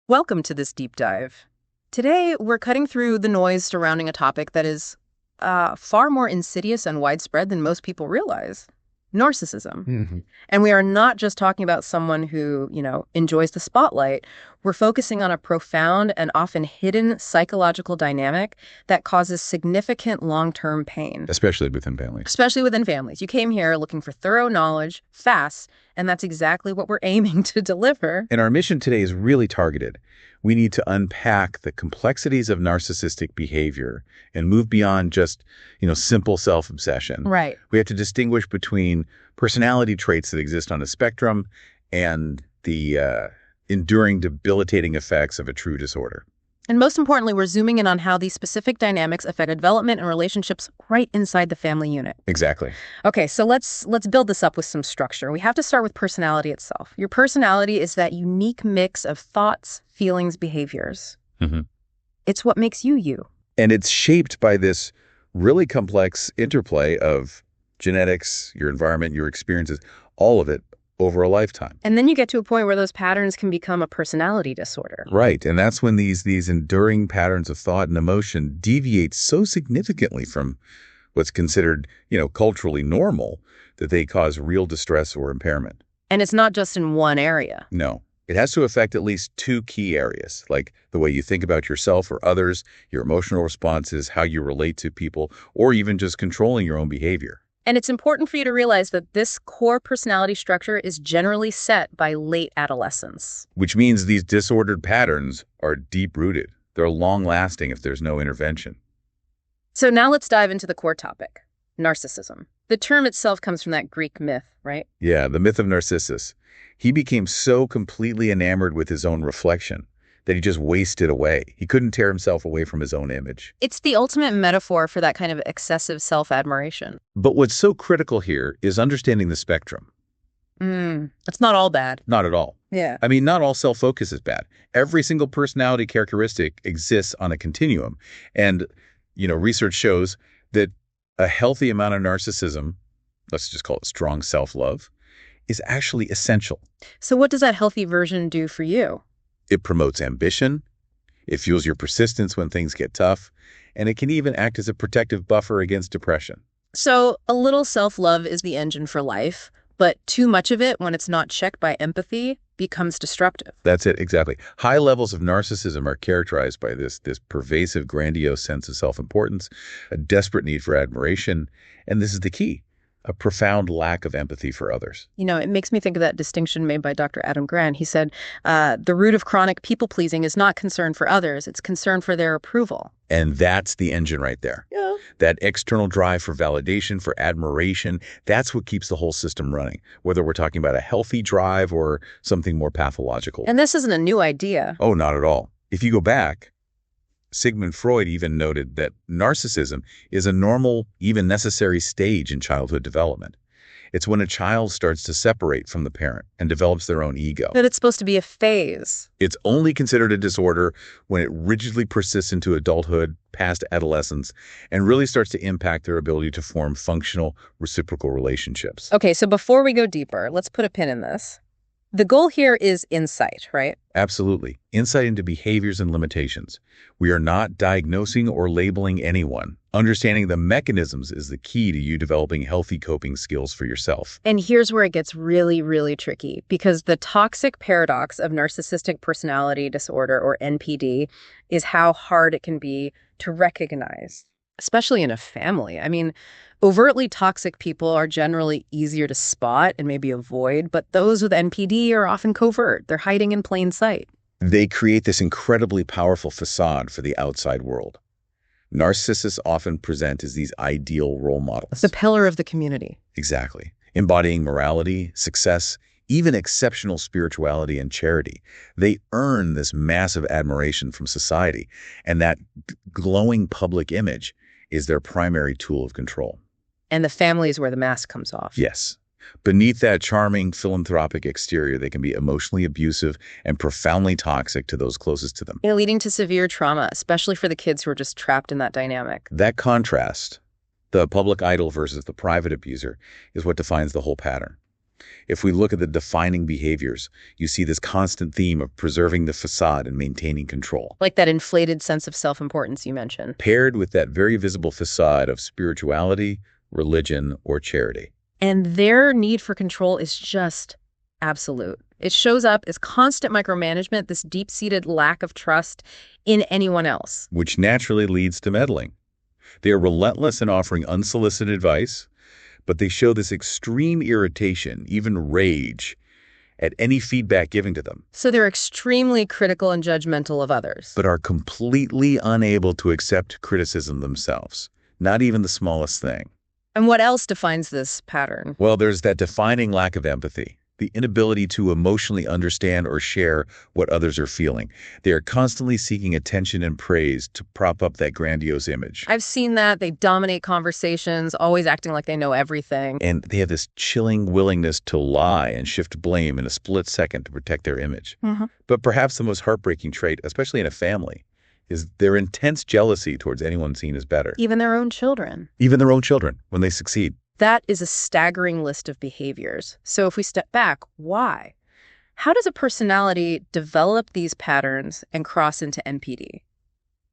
Welcome to this deep dive. Today, we're cutting through the noise surrounding a topic that is far more insidious and widespread than most people realize: narcissism. hmm And we are not just talking about someone who, enjoys the spotlight. We're focusing on a profound and often hidden psychological dynamic that causes significant long-term pain, Especially within families. especially within families. You came here looking for thorough knowledge, fast, and that's exactly what we're aiming to deliver. And our mission today is really targeted. We need to unpack the complexities of narcissistic behavior and move beyond just, simple self-obsession. Right. We have to distinguish between personality traits that exist on a spectrum and the enduring debilitating effects of a true disorder. And most importantly, we're zooming in on how these specific dynamics affect development and relationships right inside the family unit. Exactly. Okay, so let's build this up with some structure. We have to start with personality itself. Your personality is that unique mix of thoughts, feelings, behaviors. hmm It's what makes you you. And it's shaped by this really complex interplay of genetics, your environment, your experiences, all of it over a lifetime. And then you get to a point where those patterns can become a personality disorder. Right. And that's when these enduring patterns of thought and emotion deviate so significantly from what's considered, culturally normal that they cause real distress or impairment. And it's not just in one area. No. It has to affect at least two key areas, like the way you think about yourself or others, your emotional responses, how you relate to people, or even just controlling your own behavior. And it's important for you to realize that this core personality structure is generally set by late adolescence. Which means these disordered patterns are deep-rooted. They're long-lasting if there's no intervention. So now let's dive into the core topic: narcissism. The term itself comes from that Greek myth, right? Yeah, the myth of Narcissus. He became so completely enamored with his own reflection that he just wasted away. He couldn't tear himself away from his own image. It's the ultimate metaphor for that kind of excessive self-admiration. But what's so critical here is understanding the spectrum. It's not all bad. Not at all. Yeah. I mean, not all self-focus is bad. Every single personality characteristic exists on a continuum. And, research shows that a healthy amount of narcissism, let's just call it strong self-love, is actually essential. So what does that healthy version do for you? It promotes ambition, it fuels your persistence when things get tough, and it can even act as a protective buffer against depression. So a little self-love is the engine for life, but too much of it, when it's not checked by empathy, becomes destructive. That's it, exactly. High levels of narcissism are characterized by this pervasive, grandiose sense of self-importance, a desperate need for admiration, and this is the key: a profound lack of empathy for others. It makes me think of that distinction made by Dr. Adam Grant. He said, the root of chronic people-pleasing is not concern for others, it's concern for their approval. And that's the engine right there. Yeah. That external drive for validation, for admiration, that's what keeps the whole system running, whether we're talking about a healthy drive or something more pathological. And this isn't a new idea. Oh, not at all. If you go back, Sigmund Freud even noted that narcissism is a normal, even necessary stage in childhood development. It's when a child starts to separate from the parent and develops their own ego. But it's supposed to be a phase. It's only considered a disorder when it rigidly persists into adulthood, past adolescence, and really starts to impact their ability to form functional, reciprocal relationships. Okay, so before we go deeper, let's put a pin in this. The goal here is insight, right? Absolutely. Insight into behaviors and limitations. We are not diagnosing or labeling anyone. Understanding the mechanisms is the key to you developing healthy coping skills for yourself. And here's where it gets really, really tricky, because the toxic paradox of narcissistic personality disorder, or NPD, is how hard it can be to recognize, especially in a family. I mean, overtly toxic people are generally easier to spot and maybe avoid, but those with NPD are often covert. They're hiding in plain sight. They create this incredibly powerful facade for the outside world. Narcissists often present as these ideal role models. The pillar of the community. Exactly. Embodying morality, success, even exceptional spirituality and charity. They earn this massive admiration from society, and that glowing public image is their primary tool of control. And the family is where the mask comes off. Yes. Beneath that charming, philanthropic exterior, they can be emotionally abusive and profoundly toxic to those closest to them. Leading to severe trauma, especially for the kids who are just trapped in that dynamic. That contrast, the public idol versus the private abuser, is what defines the whole pattern. If we look at the defining behaviors, you see this constant theme of preserving the facade and maintaining control, Like that inflated sense of self-importance you mentioned. paired with that very visible facade of spirituality, religion, or charity. And their need for control is just absolute. It shows up as constant micromanagement, this deep-seated lack of trust in anyone else. Which naturally leads to meddling. They are relentless in offering unsolicited advice, but they show this extreme irritation, even rage, at any feedback given to them, So they're extremely critical and judgmental of others. but are completely unable to accept criticism themselves, not even the smallest thing. And what else defines this pattern? Well, there's that defining lack of empathy, the inability to emotionally understand or share what others are feeling. They are constantly seeking attention and praise to prop up that grandiose image. I've seen that. They dominate conversations, always acting like they know everything. And they have this chilling willingness to lie and shift blame in a split second to protect their image. But perhaps the most heartbreaking trait, especially in a family, is their intense jealousy towards anyone seen as better. Even their own children. Even their own children, when they succeed. That is a staggering list of behaviors. So if we step back, why? How does a personality develop these patterns and cross into NPD?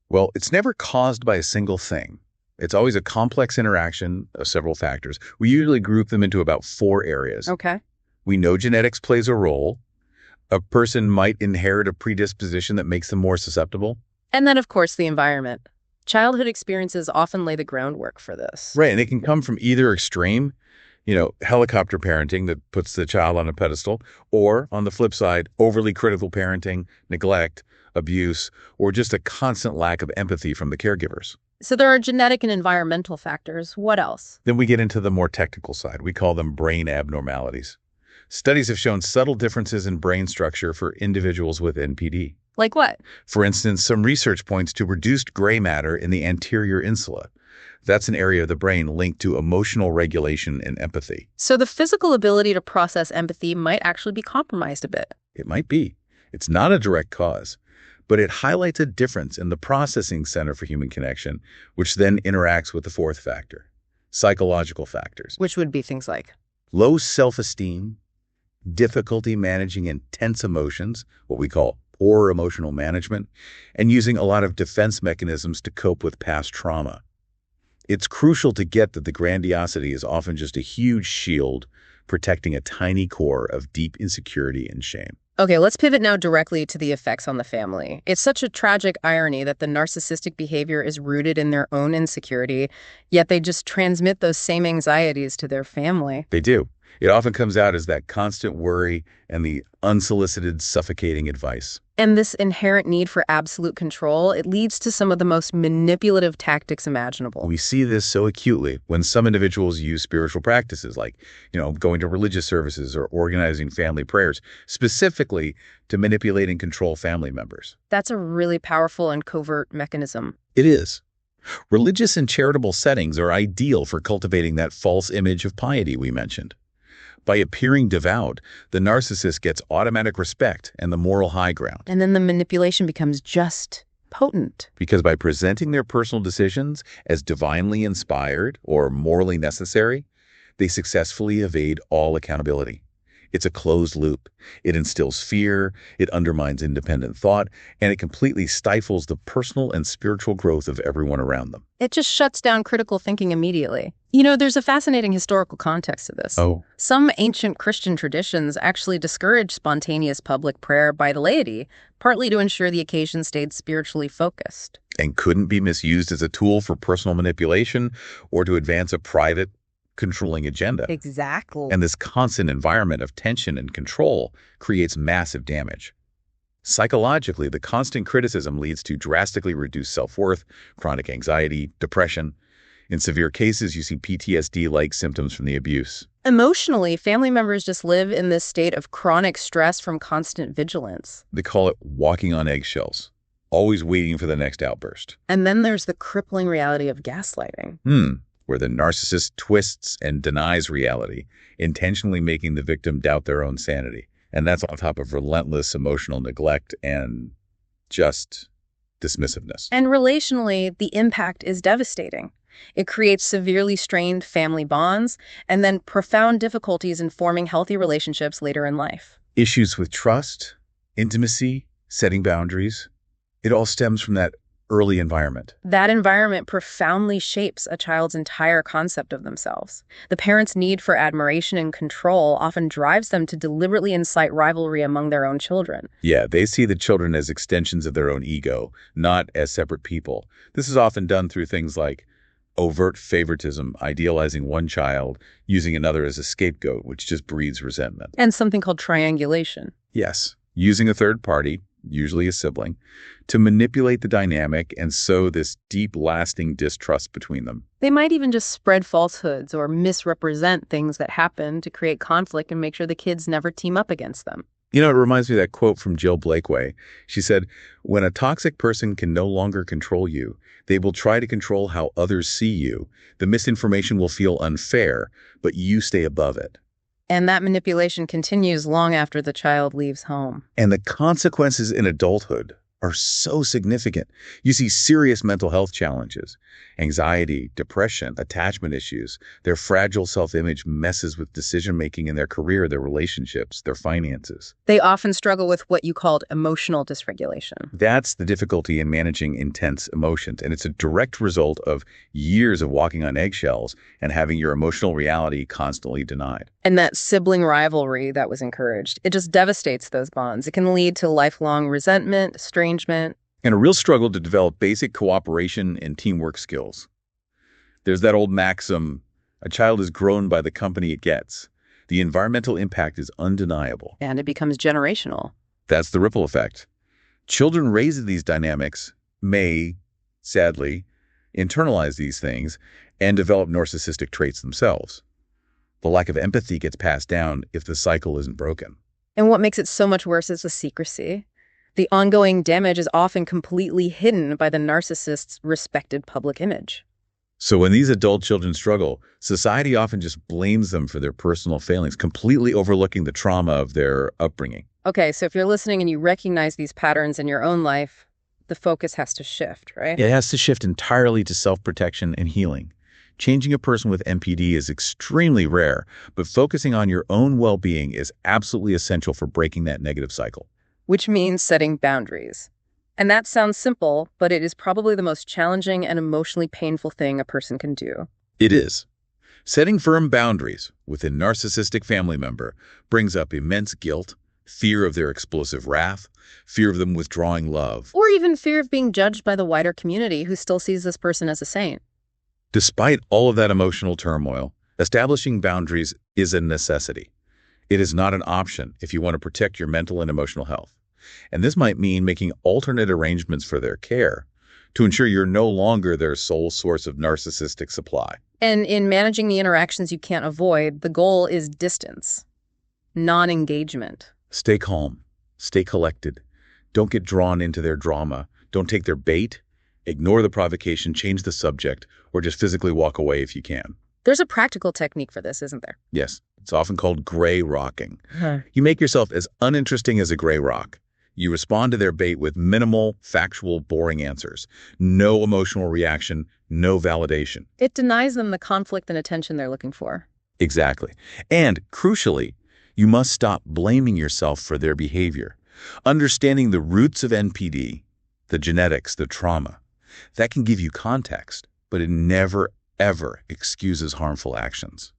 Well, it's never caused by a single thing. It's always a complex interaction of several factors. We usually group them into about 4 areas. Okay. We know genetics plays a role. A person might inherit a predisposition that makes them more susceptible. And then, of course, the environment. Childhood experiences often lay the groundwork for this. Right, and it can come from either extreme, helicopter parenting that puts the child on a pedestal, or on the flip side, overly critical parenting, neglect, abuse, or just a constant lack of empathy from the caregivers. So there are genetic and environmental factors. What else? Then we get into the more technical side. We call them brain abnormalities. Studies have shown subtle differences in brain structure for individuals with NPD. Like what? For instance, some research points to reduced gray matter in the anterior insula. That's an area of the brain linked to emotional regulation and empathy. So the physical ability to process empathy might actually be compromised a bit. It might be. It's not a direct cause, but it highlights a difference in the processing center for human connection, which then interacts with the 4th factor, psychological factors. Which would be things like Low self-esteem, difficulty managing intense emotions, what we call poor emotional management, and using a lot of defense mechanisms to cope with past trauma. It's crucial to get that the grandiosity is often just a huge shield protecting a tiny core of deep insecurity and shame. Okay, let's pivot now directly to the effects on the family. It's such a tragic irony that the narcissistic behavior is rooted in their own insecurity, yet they just transmit those same anxieties to their family. They do. It often comes out as that constant worry and the unsolicited, suffocating advice. And this inherent need for absolute control, it leads to some of the most manipulative tactics imaginable. We see this so acutely when some individuals use spiritual practices like, going to religious services or organizing family prayers, specifically to manipulate and control family members. That's a really powerful and covert mechanism. It is. Religious and charitable settings are ideal for cultivating that false image of piety we mentioned. By appearing devout, the narcissist gets automatic respect and the moral high ground. And then the manipulation becomes just potent. Because by presenting their personal decisions as divinely inspired or morally necessary, they successfully evade all accountability. It's a closed loop. It instills fear, it undermines independent thought, and it completely stifles the personal and spiritual growth of everyone around them. It just shuts down critical thinking immediately. There's a fascinating historical context to this. Oh. Some ancient Christian traditions actually discouraged spontaneous public prayer by the laity, partly to ensure the occasion stayed spiritually focused. And couldn't be misused as a tool for personal manipulation or to advance a private, controlling agenda. Exactly. And this constant environment of tension and control creates massive damage. Psychologically, the constant criticism leads to drastically reduced self-worth, chronic anxiety, depression. In severe cases, you see PTSD-like symptoms from the abuse. Emotionally, family members just live in this state of chronic stress from constant vigilance. They call it walking on eggshells, always waiting for the next outburst. And then there's the crippling reality of gaslighting. Where the narcissist twists and denies reality, intentionally making the victim doubt their own sanity. And that's on top of relentless emotional neglect and just dismissiveness. And relationally, the impact is devastating. It creates severely strained family bonds and then profound difficulties in forming healthy relationships later in life. Issues with trust, intimacy, setting boundaries, it all stems from that early environment. That environment profoundly shapes a child's entire concept of themselves. The parents' need for admiration and control often drives them to deliberately incite rivalry among their own children. Yeah, they see the children as extensions of their own ego, not as separate people. This is often done through things like overt favoritism, idealizing one child, using another as a scapegoat, which just breeds resentment. And something called triangulation. Yes, using a third party, usually a sibling, to manipulate the dynamic and sow this deep, lasting distrust between them. They might even just spread falsehoods or misrepresent things that happen to create conflict and make sure the kids never team up against them. You know, it reminds me of that quote from Jill Blakeway. She said, "When a toxic person can no longer control you, they will try to control how others see you. The misinformation will feel unfair, but you stay above it." And that manipulation continues long after the child leaves home. And the consequences in adulthood are so significant. You see serious mental health challenges, anxiety, depression, attachment issues. Their fragile self-image messes with decision-making in their career, their relationships, their finances. They often struggle with what you called emotional dysregulation. That's the difficulty in managing intense emotions, and it's a direct result of years of walking on eggshells and having your emotional reality constantly denied. And that sibling rivalry that was encouraged, it just devastates those bonds. It can lead to lifelong resentment, estrangement. And a real struggle to develop basic cooperation and teamwork skills. There's that old maxim, a child is grown by the company it gets. The environmental impact is undeniable. And it becomes generational. That's the ripple effect. Children raised in these dynamics may, sadly, internalize these things and develop narcissistic traits themselves. The lack of empathy gets passed down if the cycle isn't broken. And what makes it so much worse is the secrecy. The ongoing damage is often completely hidden by the narcissist's respected public image. So when these adult children struggle, society often just blames them for their personal failings, completely overlooking the trauma of their upbringing. Okay, so if you're listening and you recognize these patterns in your own life, the focus has to shift, right? It has to shift entirely to self-protection and healing. Changing a person with NPD is extremely rare, but focusing on your own well-being is absolutely essential for breaking that negative cycle. Which means setting boundaries. And that sounds simple, but it is probably the most challenging and emotionally painful thing a person can do. It is. Setting firm boundaries with a narcissistic family member brings up immense guilt, fear of their explosive wrath, fear of them withdrawing love. Or even fear of being judged by the wider community who still sees this person as a saint. Despite all of that emotional turmoil, establishing boundaries is a necessity. It is not an option if you want to protect your mental and emotional health. And this might mean making alternate arrangements for their care to ensure you're no longer their sole source of narcissistic supply. And in managing the interactions you can't avoid, the goal is distance, non-engagement. Stay calm. Stay collected. Don't get drawn into their drama. Don't take their bait. Ignore the provocation, change the subject, or just physically walk away if you can. There's a practical technique for this, isn't there? Yes, it's often called gray rocking. You make yourself as uninteresting as a gray rock. You respond to their bait with minimal, factual, boring answers. No emotional reaction, no validation. It denies them the conflict and attention they're looking for. Exactly. And crucially, you must stop blaming yourself for their behavior. Understanding the roots of NPD, the genetics, the trauma, that can give you context, but it never, ever excuses harmful actions.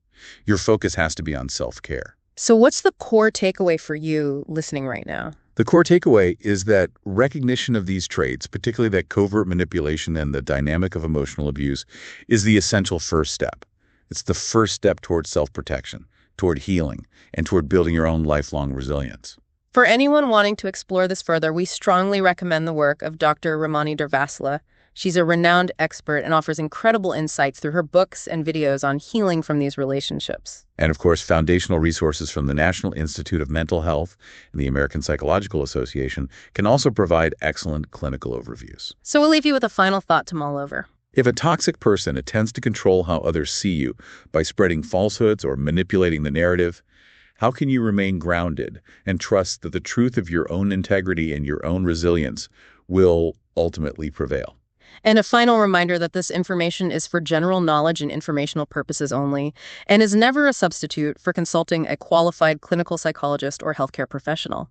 Your focus has to be on self-care. So what's the core takeaway for you listening right now? The core takeaway is that recognition of these traits, particularly that covert manipulation and the dynamic of emotional abuse, is the essential first step. It's the first step toward self-protection, toward healing, and toward building your own lifelong resilience. For anyone wanting to explore this further, we strongly recommend the work of Dr. Ramani Durvasula. She's a renowned expert and offers incredible insights through her books and videos on healing from these relationships. And of course, foundational resources from the National Institute of Mental Health and the American Psychological Association can also provide excellent clinical overviews. So we'll leave you with a final thought to mull over. If a toxic person attempts to control how others see you by spreading falsehoods or manipulating the narrative, how can you remain grounded and trust that the truth of your own integrity and your own resilience will ultimately prevail? And a final reminder that this information is for general knowledge and informational purposes only, and is never a substitute for consulting a qualified clinical psychologist or healthcare professional.